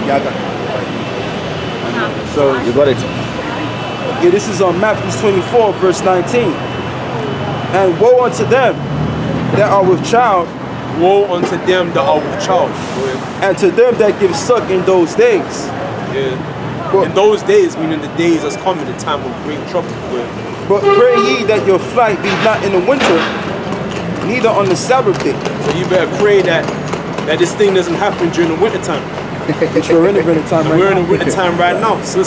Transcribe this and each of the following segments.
Yeah, I got it. So You got it. yeah, this is on Matthew 24, verse 19. And woe unto them that are with child, Woe unto them that are with child. and to them that give suck in those days. Yeah. But, In those days, meaning the days that's coming, the time of great trouble. but pray ye that your flight be not in the winter, neither on the Sabbath day. So you better pray that this thing doesn't happen during the winter time. Which we're in the winter time right We're in now. the winter time right now. So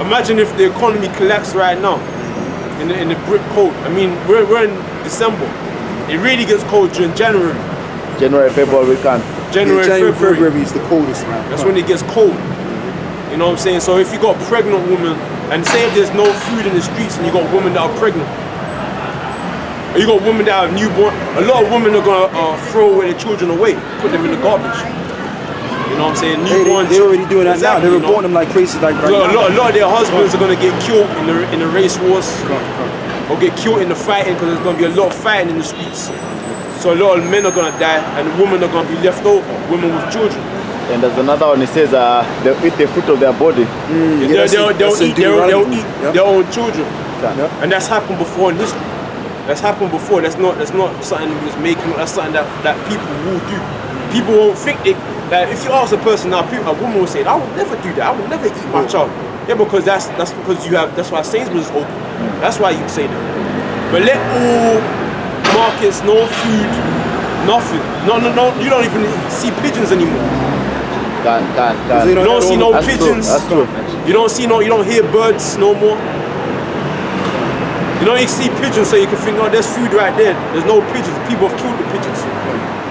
imagine if the economy collapsed right now in the brick cold. I mean, we're in December. It really gets cold during January. January, February, we can. January, February. February is the coldest, man. That's when it gets cold. You know what I'm saying? So if you got a pregnant woman, and say if there's no food in the streets and you got women that are pregnant, or you got women that have newborn, a lot of women are gonna throw away their children away, put them in the garbage. You know what I'm saying? Newborn. They're already doing that now. Exactly, They you know? report them like crazy, like right A now. lot of their husbands are gonna get killed in the race wars, or get killed in the fighting, because there's gonna be a lot of fighting in the streets. So a lot of men are gonna die, and the women are gonna be left over, women with children. And there's another one, it says they'll eat the fruit of their body. They'll eat their own children, Yeah. and that's happened before in history. That's happened before. That's not something we was making. That's something that people will do. People won't think it. Like if you ask a person now, a woman will say, "I would never do that. I would never eat my child." Yeah, because that's because you have. That's why Sainsbury's is open. That's why you say that. But let all markets, no food, nothing. No. You don't even see pigeons anymore. Can't. They You don't see no That's true, pigeons. that's true. You don't hear birds no more. You don't see pigeons, so you can think, oh, there's food right there. There's no pigeons. People have killed the pigeons.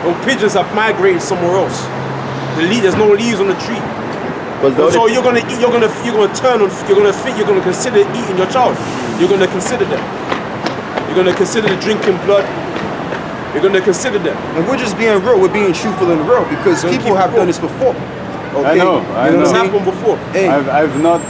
No pigeons have migrated somewhere else. There's no leaves on the tree. So you're gonna consider eating your child. You're gonna consider that. You're gonna consider drinking blood. You're gonna consider that. And we're just being real. We're being truthful in the real because Don't people keep have it done real. this before. Okay? I know. It's what I mean? happened before. Hey, I'm not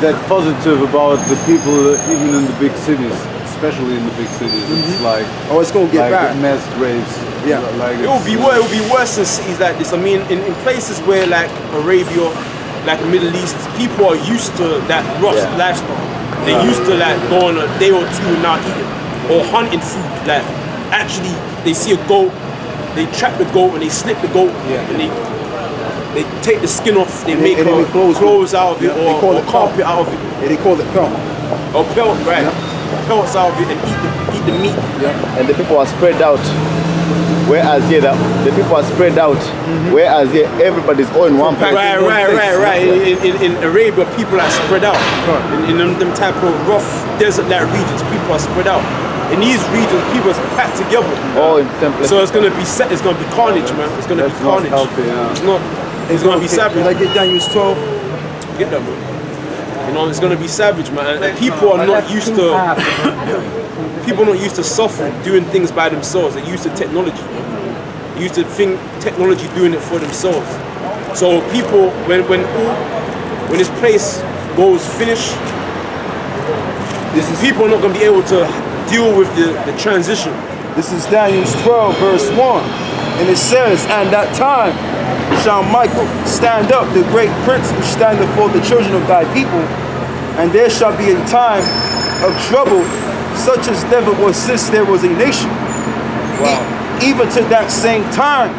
that positive about the people even in the big cities, especially in the big cities. It's like oh, it's gonna get like bad. mass graves. Yeah. Like It will be worse in cities like this. I mean, in places where like Arabia, like the Middle East, people are used to that rough lifestyle. They're used to like going a day or two and not eating or hunting food. Like actually, they see a goat, they trap the goat and they slit the goat and they take the skin off. They make they make clothes out of it Yeah, they call or it carpet out of it Yeah, they call it pelt. or pelt, right? Pelts out of it and eat the meat. And the people are spread out. Whereas here, the people are spread out. Whereas here, everybody's all in one place. Right. In Arabia, people are spread out. In them type of rough desert-like regions, people are spread out. In these regions, people are packed together. All in the same place. So it's gonna be it's gonna be carnage, man. It's gonna That's be not carnage. healthy, yeah. It's not. It's gonna be savage. Like get Daniel's 12. Get that, man. You know, it's gonna be savage, man. And people are not used to. People are not used to suffering, doing things by themselves. They're used to technology. They're used to technology doing it for themselves. So people, when this place goes finished, people are not gonna be able to deal with the transition. This is Daniel's 12, verse 1. And it says, and that time shall Michael stand up, the great prince which standeth for the children of thy people, and there shall be a time of trouble, such as never was since there was a nation. Wow. Even to that same time.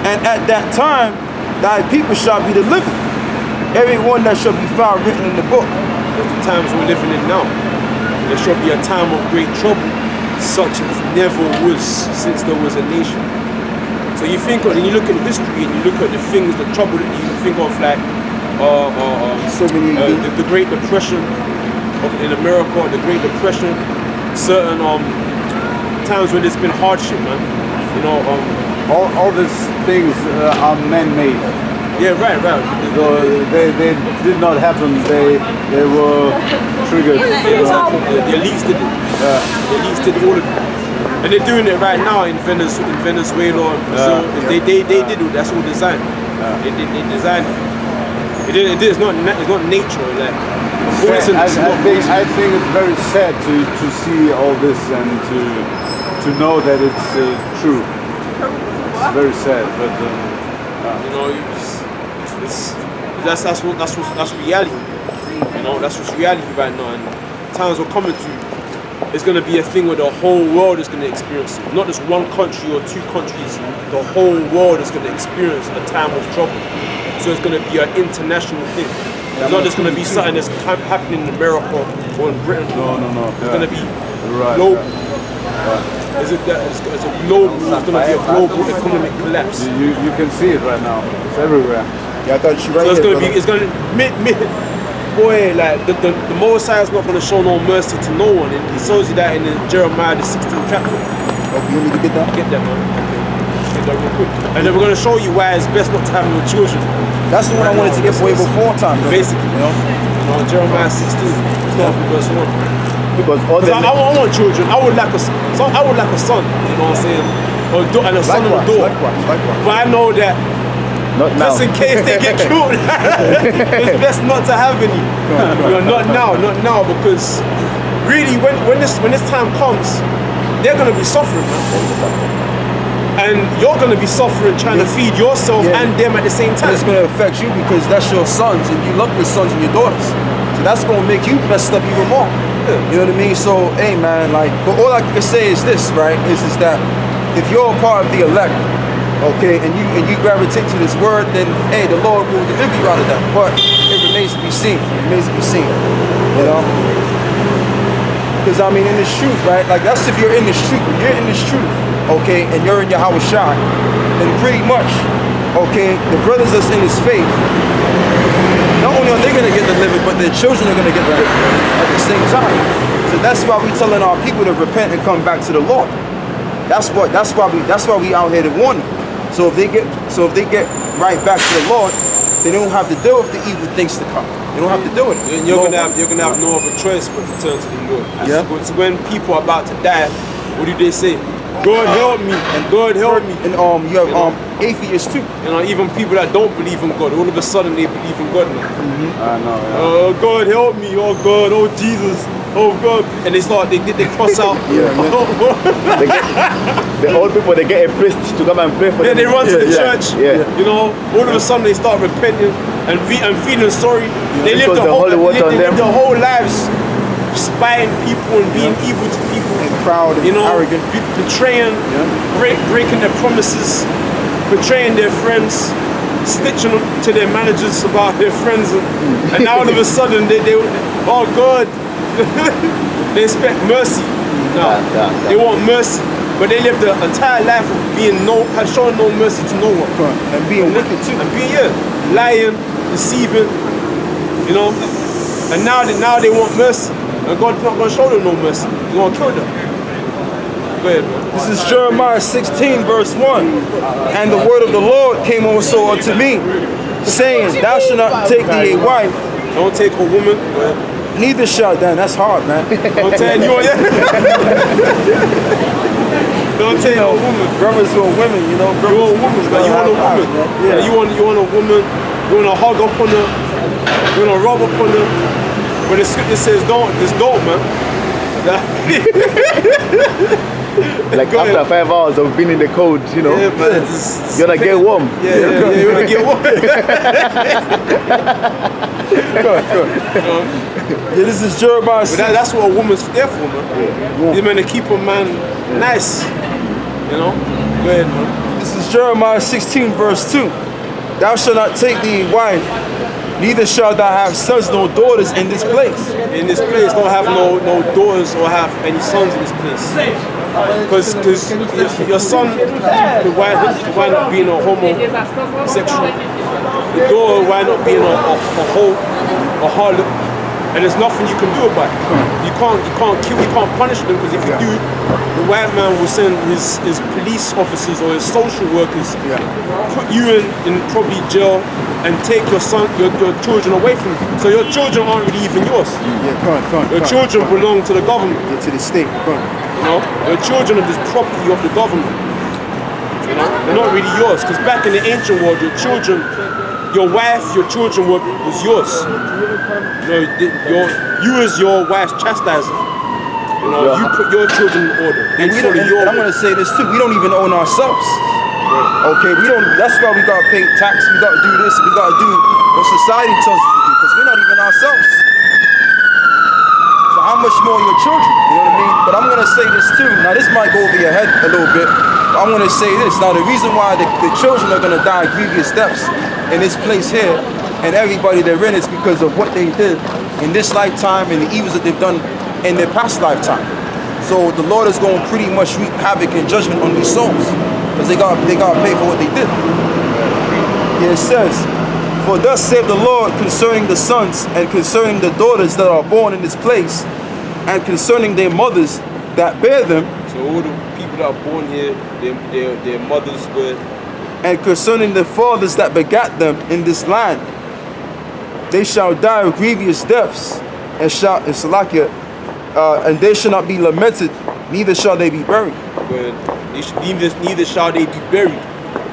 And at that time, thy people shall be delivered. Every one that shall be found written in the book. That's the times we're living in now. There shall be a time of great trouble, such as never was since there was a nation. So you think of, when you look at history and you look at the things, the trouble that you think of, like So many the Great Depression in America, the Great Depression, certain times when there's been hardship, man. You know, all these things are man-made. yeah, right. So they did not happen. They were triggered. The elites did it. The elites did all of it. And they're doing it right now in Venezuela, Brazil. They did it. That's all designed. They designed it. It's not nature. Like coincidence. I think it's very sad to see all this and to know that it's true. It's very sad, but You know, That's reality. You know, that's what's reality right now, and times we're coming to. It's going to be a thing where the whole world is going to experience it. Not just one country or two countries. The whole world is going to experience a time of trouble. So it's going to be an international thing. It's not just going to be something that's happening in America or in Britain. No. It's going to be Right. global. It's a global. It's going to be a global economic collapse. You can see it right now. It's everywhere. Yeah, I thought you right So it's here, going to be. brother. It's going to. Boy, like the Most High is not going to show no mercy to no one. And he shows you that in Jeremiah the 16th chapter. Oh, you want me to get that? Get that, man. Okay. Get that real quick. And then we're going to show you why it's best not to have your children. That's the one I wanted to get way before time. brother. Basically, you know, Jeremiah 16, start from verse 1. Because all Because the I want children. I would like a son. You know what I'm saying? Or and a son and a daughter. Likewise. But I know that not now. just in case they get killed, it's best not to have any. You know, not now, because really, when this time comes, they're gonna be suffering, man. And you're gonna be suffering trying to feed yourself Yeah. and them at the same And time. it's going to affect you because that's your sons and you love your sons and your daughters. So that's going to make you messed up even more. You know what I mean? So, hey man, like, but all I can say is this, right? Is that if you're a part of the elect, okay, and you gravitate to this word, then hey, the Lord will deliver you out of that. But it remains to be seen. It remains to be seen. You know? Because I mean, in this truth, right? Like that's if you're in this truth. When you're in this truth, okay, and you're in your house shot, then pretty much, okay, the brothers that's in this faith, not only are they gonna get delivered, but their children are gonna get delivered at the same time. So that's why we telling our people to repent and come back to the Lord. That's why we out here to warn them. So if they get right back to the Lord, they don't have to deal with the evil things to come. They don't have to do it. And you're gonna have no other choice but to turn to the Lord. Yeah. So when people are about to die, what do they say? God help me, and God help me. And you have atheists too. You know, even people that don't believe in God, all of a sudden they believe in God now. I know. Yeah. Oh God help me, oh God, oh Jesus, oh God. And they cross out. The old people, they get a priest to come and pray for Then them. they run to the church. Yeah. You know, all of a sudden they start repenting and feeling sorry. They live Because the holy water on they live them. their whole lives spying people and being evil to people. And proud and You know, arrogant. betraying, breaking their promises, betraying their friends, snitching to their managers about their friends, and now all of a sudden they oh God, they expect mercy. No, Yeah. they want mercy, but they live the entire life of showing no mercy to no one, And being wicked too. and being lying, deceiving, you know, and now they want mercy, and God's not going to show them no mercy. He's going to kill them. Go ahead, bro. This is Jeremiah 16 verse 1. And the word of the Lord came also unto me, saying, Thou shalt not take thee a wife, Don't take a woman. Go ahead. neither shalt thou. That's hard, man. Don't take you. Don't take a woman. Brothers or women, you know. You want a woman, man. You want a woman. Yeah. You want a woman. You want to hug up on her. You want to rub up on her. But the scripture says don't. Just don't, man. Like Go after ahead. 5 hours of being in the cold, you know, Yeah, man. you're gonna get warm. Yeah, you want to get warm. Yeah, this is Jeremiah But 16. that's what a woman's there for, man. They're meant to keep a man nice. You know? Go ahead, man. This is Jeremiah 16 verse 2. Thou shalt not take thee a wife, neither shalt thou have sons nor daughters in this place. In this place, don't have no daughters or have any sons in this place. Because your son could wind up being a homosexual. The daughter wind up being a harlot. And there's nothing you can do about it. You can't kill, you can't punish them, because if you do, the white man will send his police officers or his social workers, put you in probably jail and take your children away from you. So your children aren't really even yours. Yeah, come on. Your children belong to the government. Get to the state. Come on. You know, your children are just property of the government. You know, they're not really yours. Because back in the ancient world, your children, your wife, your children was yours. You know, you as your wife's chastiser. You know, you put your children in order. They And follow your. I'm going to say this too. We don't even own ourselves. Okay, we don't. That's why we gotta pay tax. We gotta do this. We gotta do what society tells us to do because we're not even ourselves. So how much more your children? You know what I mean? But I'm gonna say this too. Now this might go over your head a little bit. But I'm gonna say this. Now the reason why the children are gonna die grievous deaths in this place here, and everybody they're in is because of what they did in this lifetime and the evils that they've done in their past lifetime. So the Lord is going to pretty much wreak havoc and judgment on these souls because they got to pay for what they did. Yeah, it says, "For thus saith the Lord concerning the sons and concerning the daughters that are born in this place, and concerning their mothers that bear them, So all the people that are born here, their mothers were. and concerning the fathers that begat them in this land, they shall die of grievous deaths, and and they shall not be lamented, neither shall they be buried." Neither shall they be buried,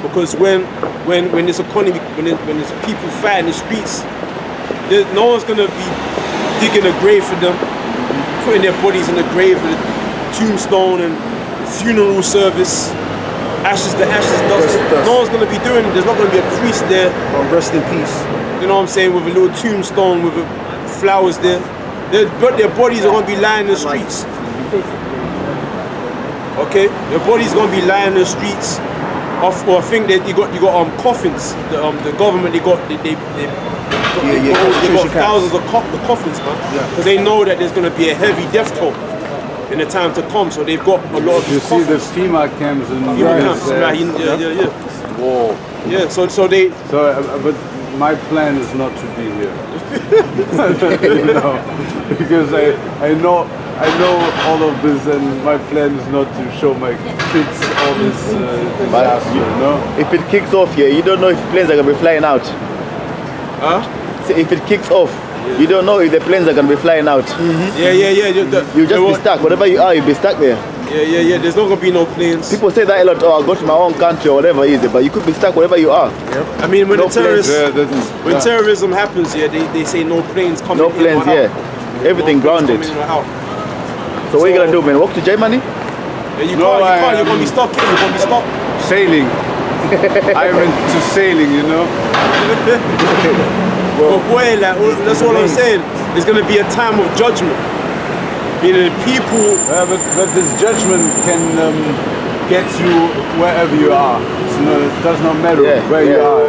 because when this economy, when there's people fat in the streets, no one's gonna be digging a grave for them, putting their bodies in the grave with a tombstone and funeral service, ashes to ashes, dust. Dust. No one's gonna be doing it. There's not gonna be a priest there. Oh, rest in peace. You know what I'm saying? With a little tombstone with flowers there. Their bodies are gonna be lying in the streets. Okay, their bodies gonna be lying in the streets. Or I think that you got coffins. The government they got thousands of coffins, man. Because they know that there's gonna be a heavy death toll in the time to come. So they've got a lot of You these see the coffins. FEMA camps and FEMA camps, yeah. Whoa. Yeah, so they. So, but my plan is not to be here. You know, because I know all of this, and my plan is not to show my kids all this disaster. You know, If it kicks off here, you don't know if planes are gonna be flying out. Huh? So if it kicks off, you don't know if the planes are gonna be flying out. Yeah. You just be stuck. Whatever you are, you'll be stuck there. Yeah. There's not gonna be no planes. People say that a lot. Oh, I'll go to my own country or whatever it is, but you could be stuck wherever you are. I mean, when No the terrorists, when yeah. terrorism happens, they say no planes coming No in planes, or out. yeah. Everything No planes grounded. coming in or out. So what are you gonna do, man? Walk to Germany? Yeah, you No, can't. You're gonna be stuck here. You're gonna be stuck. sailing. I'm into sailing. You know. But boy, like, that's all I'm saying. There's gonna be a time of judgment. Meaning people. But this judgment can get you wherever you are. It does not matter Yeah, where you yeah. are.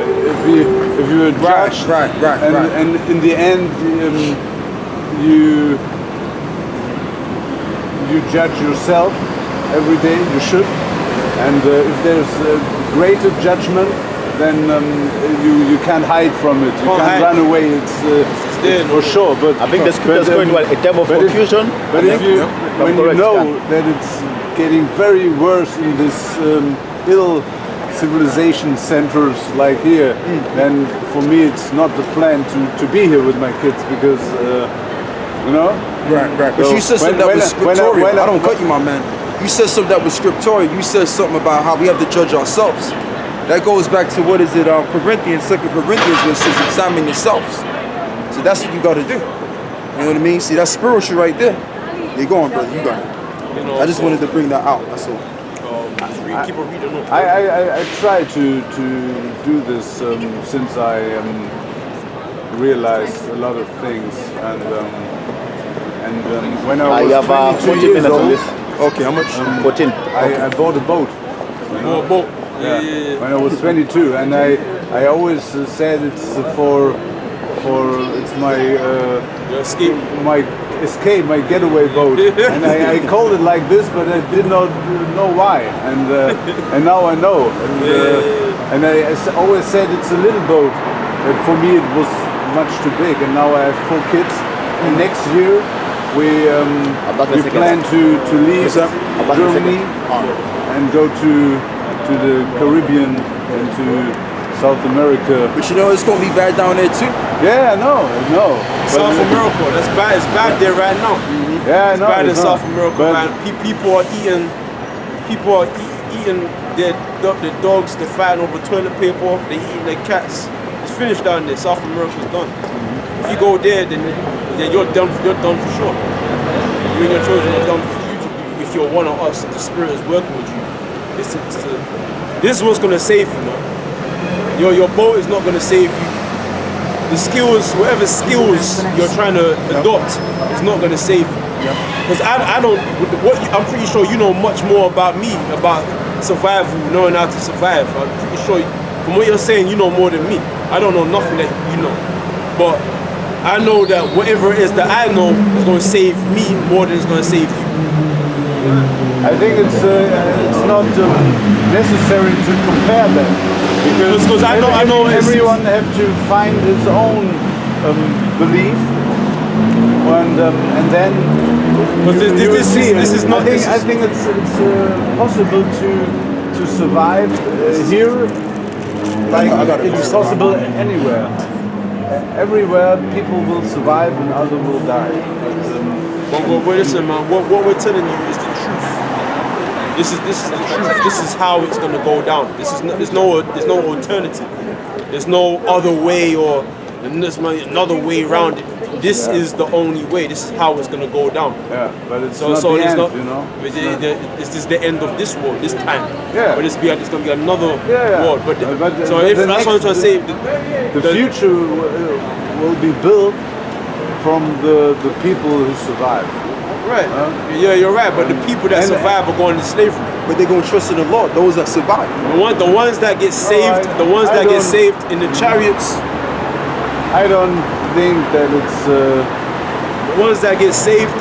If you are judged, right. and in the end, you judge yourself every day. You should. And if there's a greater judgment, then you can't hide from it. You Can't can't hide. run away. It's there. for sure. But I think the scriptures going to a time of but if- confusion. But if you, when you correct, know yeah. that it's getting very worse in this ill civilization centers like here, then for me it's not the plan to be here with my kids because, you know. Right. But So you said something when that was I- when I- scriptorial. when I- I don't cut you, my man. You said something that was scriptorial. You said something about how we have to judge ourselves. That goes back to what is it, Corinthians, 2 Corinthians, where it says examine yourselves. So that's what you got to do. You know what I mean? See, that's spiritual right there. You're going, brother. You got it. You know, I just wanted to bring that out. That's all. keep on reading. No. I try to do this since I realized a lot of things and when I I was have 22 40 years minutes on old, this. Okay, how much? 14. I bought a boat. More boat. Yeah. When I was 22, and I always said it's for it's my Your escape. my getaway boat, and I called it like this, but I did not know why, and now I know, and always said it's a little boat, but for me it was much too big, and now I have 4 kids, and next year we plan to leave Germany and go to the Caribbean and to South America. But you know it's gonna be bad down there too. Yeah, no. South America. That's bad. It's bad there right now. Yeah, It's no. bad in it's South not. America, But- man. People are eating. People are eating their dogs. They're fighting over toilet paper. They're eating their cats. It's finished down there. South America's done. If you go there, then you're done. You're done for sure. You and your children are done for you to do. If you're one of us, and the Spirit is working with you. It's to This is what's gonna save you, man. Your boat is not gonna save you. The skills, whatever skills you're trying to adopt, is not gonna save you. Because I don't. I'm pretty sure you know much more about me, about survival, knowing how to survive. I'm pretty sure from what you're saying, you know more than me. I don't know nothing that you know, but I know that whatever it is that I know is going to save me more than it's going to save you. I think it's not necessary to compare them Because I know it's- everyone have to find his own belief, and then Because you will see. this is not. I think it's possible to survive here. Like it's possible anywhere. Everywhere people will survive and others will die. But listen, man. What we're telling you is the truth. This is the truth. This is how it's gonna go down. There's no alternative. There's no other way or there's another way around it. This is the only way. This is how it's gonna go down. Yeah, but it's So not the it's end, not. you know. This is the end of this world, this time. Yeah. But it's gonna be another Yeah. world. But so but if the that's what I'm trying to say. The future will be built from the people who survive. Right. Yeah, you're right. But the people that And- survive are going to slavery. But they're going to trust in the Lord, those that survive. The ones that get saved, I- the ones I that get don't- saved in the chariots, I don't think that it's. the ones that get saved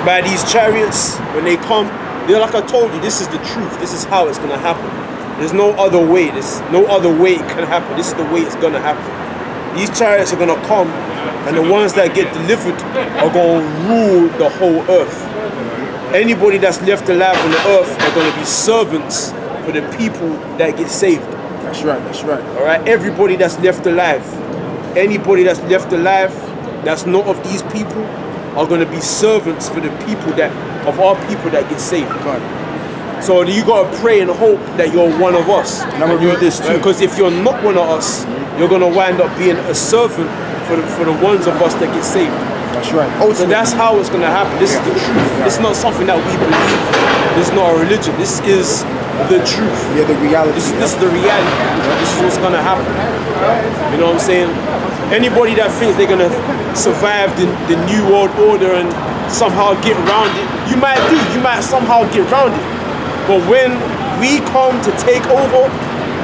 by these chariots, when they come, they're like I told you, this is the truth. This is how it's gonna happen. There's no other way. There's no other way it can happen. This is the way it's gonna happen. These chariots are gonna come, and the ones that get delivered are gonna rule the whole earth. Anybody that's left alive on the earth are gonna be servants for the people that get saved. That's right, that's right. All right, everybody that's left alive, anybody that's left alive, that's not of these people, are going to be servants for the people of our people that get saved. God. So you got to pray and hope that you're one of us. And I'm gonna read this too. Because if you're not one of us, you're going to wind up being a servant for the ones of us that get saved. That's right. So Ultimately, that's how it's going to happen. This is the truth. It's not something that we believe. It's not a religion. This is the truth. yeah, the reality. This is the reality. This is what's gonna happen. You know what I'm saying? Anybody that thinks they're gonna survive the new world order and somehow get around it, you might do. You might somehow get around it. But when we come to take over,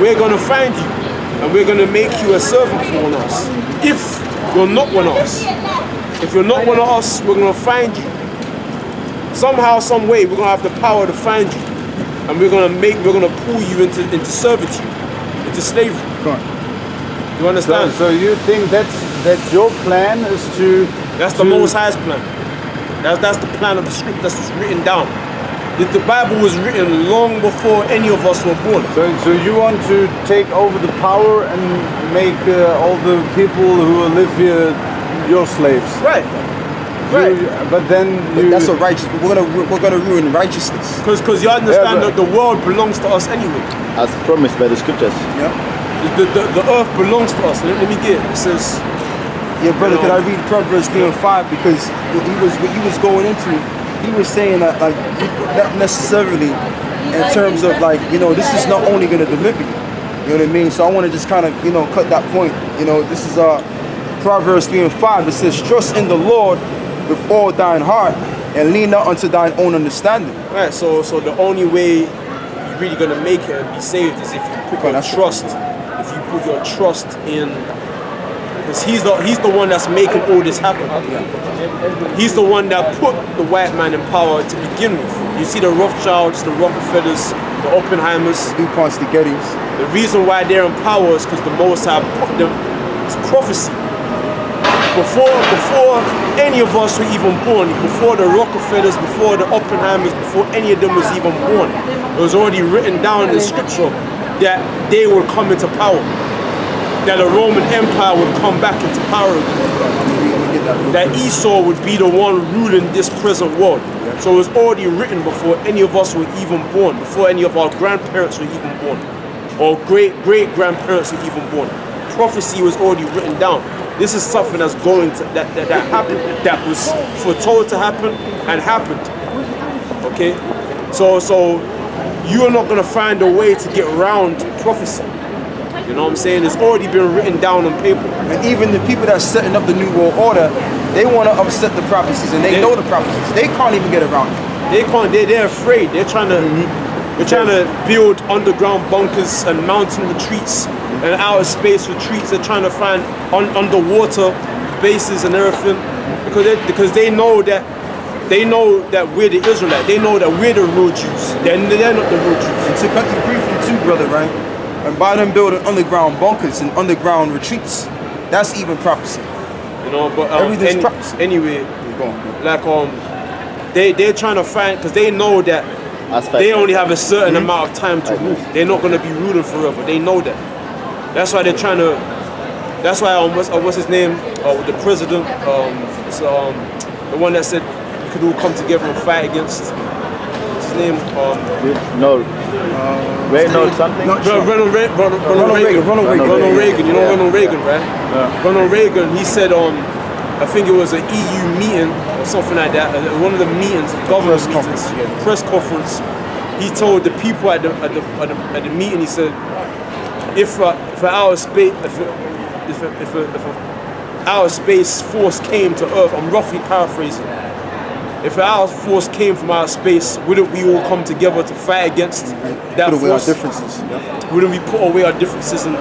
we're gonna find you and we're gonna make you a servant for one of us. If you're not one of us, if you're not one of us, we're gonna find you. Somehow, some way, we're gonna have the power to find you. And we're gonna pull you into servitude, into slavery. God. You understand? So you think that's your plan is to? That's the Most High's plan. That's the plan of the script that's written down. The Bible was written long before any of us were born. So you want to take over the power and make all the people who live here your slaves? Right. Right. But then you. That's a righteous. We're gonna ruin righteousness. Because you understand Yeah, that the world belongs to us anyway. as promised by the scriptures. Yeah. The earth belongs to us. Let me get it. It says, Yeah, brother. Could I read Proverbs 3:5 because what he was going into, he was saying that like not necessarily in terms of like this is not only gonna deliver you. You know what I mean? So I want to just kind of cut that point. This is Proverbs 3:5. It says, "Trust in the Lord with all thine heart, and lean not unto thine own understanding." right. So the only way you're really gonna make it and be saved is if you put your that's trust. If you put your trust in, because he's the one that's making all this happen. He's the one that put the white man in power to begin with. You see the Rothschilds, the Rockefellers, the Oppenheimers. DuPonts, the Gettys. The reason why they're in power is because the Most High put them. It's prophecy. Before any of us were even born, before the Rockefellers, before the Oppenheimers, before any of them was even born, it was already written down in scripture that they would come into power. That the Roman Empire would come back into power again. That Esau would be the one ruling this present world. So it was already written before any of us were even born, before any of our grandparents were even born, or great-great-grandparents were even born. Prophecy was already written down. This is something that's going to that happened, that was foretold to happen and happened. Okay, so you are not gonna find a way to get around prophecy. You know what I'm saying? It's already been written down on paper. And even the people that's setting up the New World Order, they want to upset the prophecies, and they know the prophecies. They can't even get around it. They can't. They're afraid. They're trying to. They're trying to build underground bunkers and mountain retreats and outer space retreats. They're trying to find underwater bases and everything because they know that we're the Israelites. They know that we're the real Jews. They're not the real Jews. And to cut you briefly too, brother, right? And by them building underground bunkers and underground retreats, that's even prophecy. You know, but Everything's prophecy. anyway, Go on. like they're trying to find because they know that they only have a certain amount of time to rule. They're not going to be ruling forever. They know that. That's why they're trying to. That's why what's his name? The president. The one that said we could all come together and fight against. What's his name? Reynolds something? Ronald Reagan. Ronald Reagan. You know Ronald Reagan, right? Yeah. Ronald Reagan. He said I think it was an EU meeting or something like that. One of the meetings, government meetings, press conference. He told the people at the meeting. He said, if outer space force came to Earth, I'm roughly paraphrasing. If our force came from outer space, wouldn't we all come together to fight against that Put away our force? differences. Yeah. Wouldn't we put away our differences and